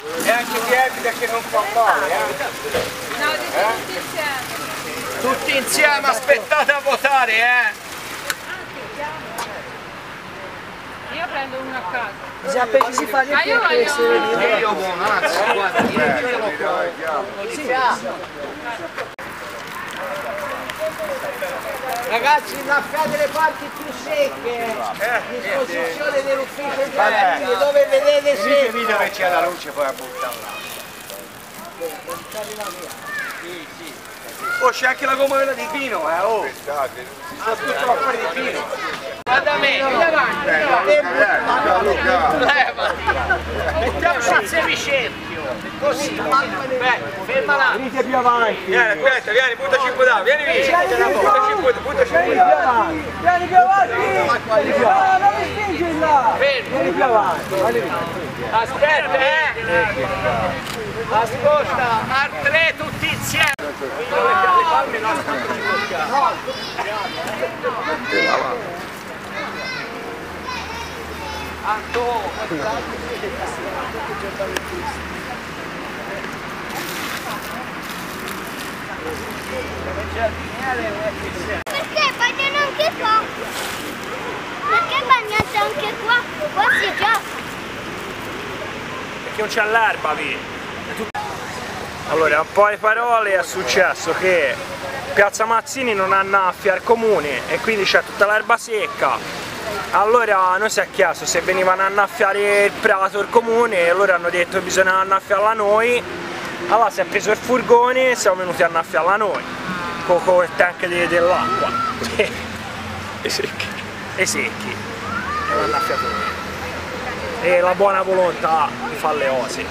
E anche chi evita che non fa male, No, dite tutti insieme. Tutti insieme aspettate a votare, Io prendo uno a caso. Già perché si fa Ma io voglio... Io buonazzo, guarda, Ragazzi, innaffiate le parti più secche, disposizione dell'ufficio giardini, dove vedete se... Video che c'è la luce poi a buttarla. Oh, c'è anche la gomma quella di Pino, oh! Ah, tutto la fuori di Pino! Guarda me, vieni avanti! Levati! Mettiamoci al semicerchio! Così! Beh, ferma là! Venite più avanti! Vieni, aspetta, vieni, buttaci un po' da, vieni via! Buttaci un po' da! Vieni più avanti! No, non mi spingi là! Vieni più avanti! Aspetta, ascolta, a tre tutti insieme! Perché bagnano anche qua? Perché bagnate anche qua? Qua si gioca. Perché non c'è l'erba lì. Allora, un po' di parole è successo che Piazza Mazzini non annaffia al comune e quindi c'è tutta l'erba secca. Allora noi si è chiesto se venivano a annaffiare il prato il comune e allora hanno detto che bisognava annaffiarla noi. Allora si è preso il furgone e siamo venuti a annaffiarla noi con il tank dell'acqua. E secchi. E secchi. E l'annaffiato noi. E la buona volontà di fare le cose.